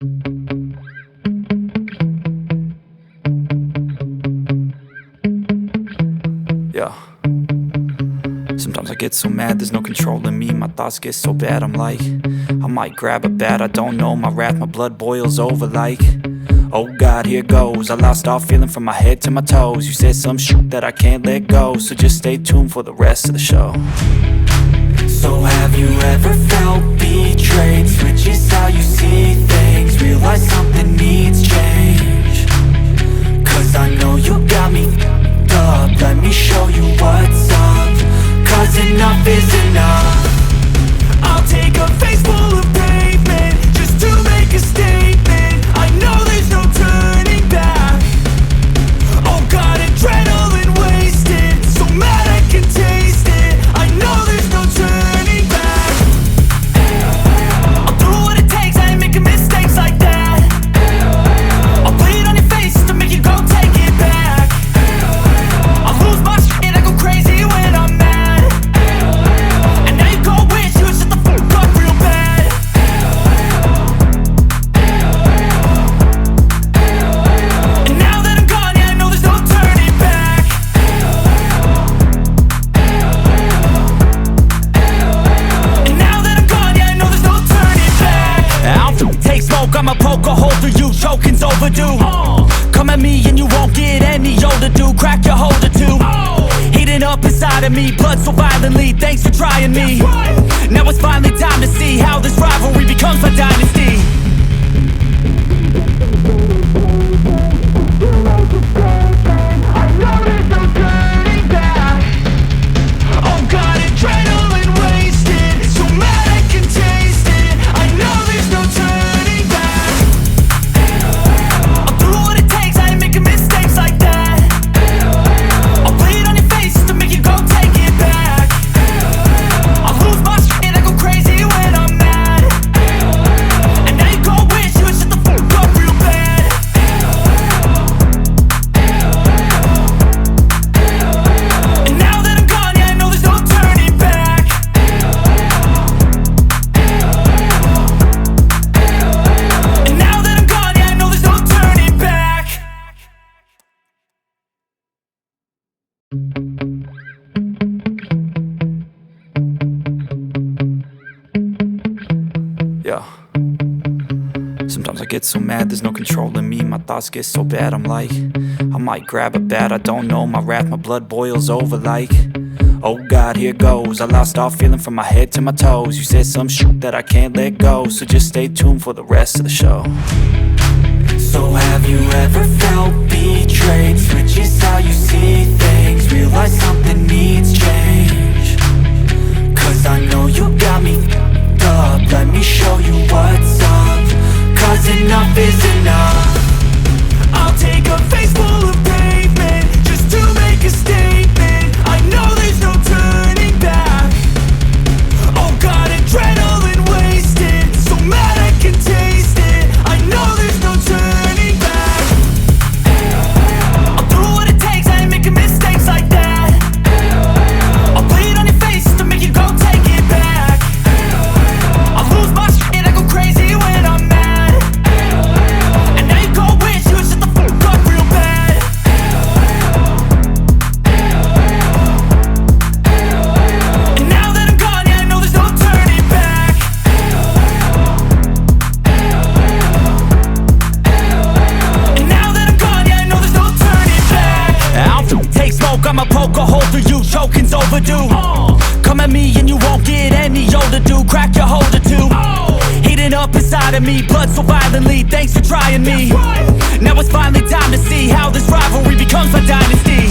Yeah. Sometimes I get so mad, there's no controlling me. My thoughts get so bad, I'm like, I might grab a bat, I don't know. My wrath, my blood boils over like, oh God, here goes. I lost all feeling from my head to my toes. You said some shit that I can't let go, so just stay tuned for the rest of the show. So have you ever felt betrayed? Switches how you see things, realize something needs change. Cause I know you got me f***ed up, let me show you what's up. Cause enough is enough. I'll take a face full of pavement just to make a statement. I know there's no turning back. Oh God, adrenaline wasted, so mad I can taste it. I know there's no turning back. I'll do what it takes, I ain't making mistakes like that. I'll bleed on your face to make you go take it back. I'll lose my shit, I go crazy when I'm mad. And now you go wish you would shut the fuck up real bad. And now that I'm gone, yeah, I know there's no turning back. And now that I'm gone, yeah, I know there's no turning back. I don't take smoke, I'ma poke a hole through you, choking's overdue. Come at me and you won't get any older, dude. Crack your holder too. Heating up inside of me, blood so violently, thanks for trying me. Now it's finally time to see how this rivalry becomes a dynasty. I know there's no turning back. Oh God, adrenaline wasted, so mad I can taste it. I know there's no turning back. I'll do what it takes, I ain't making mistakes like that. I'll bleed on your face to make you go take it back. I'll lose my shit, I go crazy when I'm mad. And now you go wish you would shut the fuck up real bad. And now that I'm gone, yeah, I know there's no turning back. And now that I'm gone, yeah, I know there's no turning back. Yeah. Sometimes I get so mad, there's no controlling me. My thoughts get so bad, I'm like, I might grab a bat, I don't know. My wrath, my blood boils over like, oh God, here goes. I lost all feeling from my head to my toes. You said some shit that I can't let go, so just stay tuned for the rest of the show. So have you ever felt betrayed? Switches how you see things, realize something needs change. Cause I know you got me f***ed up, let me show you what's up. Cause enough is enough. I'll take a face full of pavement just to make a statement. I know there's no turning back. Oh God, adrenaline wasted, so mad I can taste it. I know there's no turning back. I'll do what it takes, I ain't making mistakes like that. I'll bleed on your face to make you go take it back. I'll lose my shit, I go crazy when I'm mad. And now you go wish you would shut the fuck up real bad. And now that I'm gone, yeah, I know there's no turning back. And now that I'm gone, yeah, I know there's no turning back. I don't take smoke, I'ma poke a hole through you, choking's overdue. Come at me and you won't get any older, dude. Crack your holder too. Heating up inside of me, blood so violently, thanks for trying me. Now it's finally time to see how this rivalry becomes a dynasty.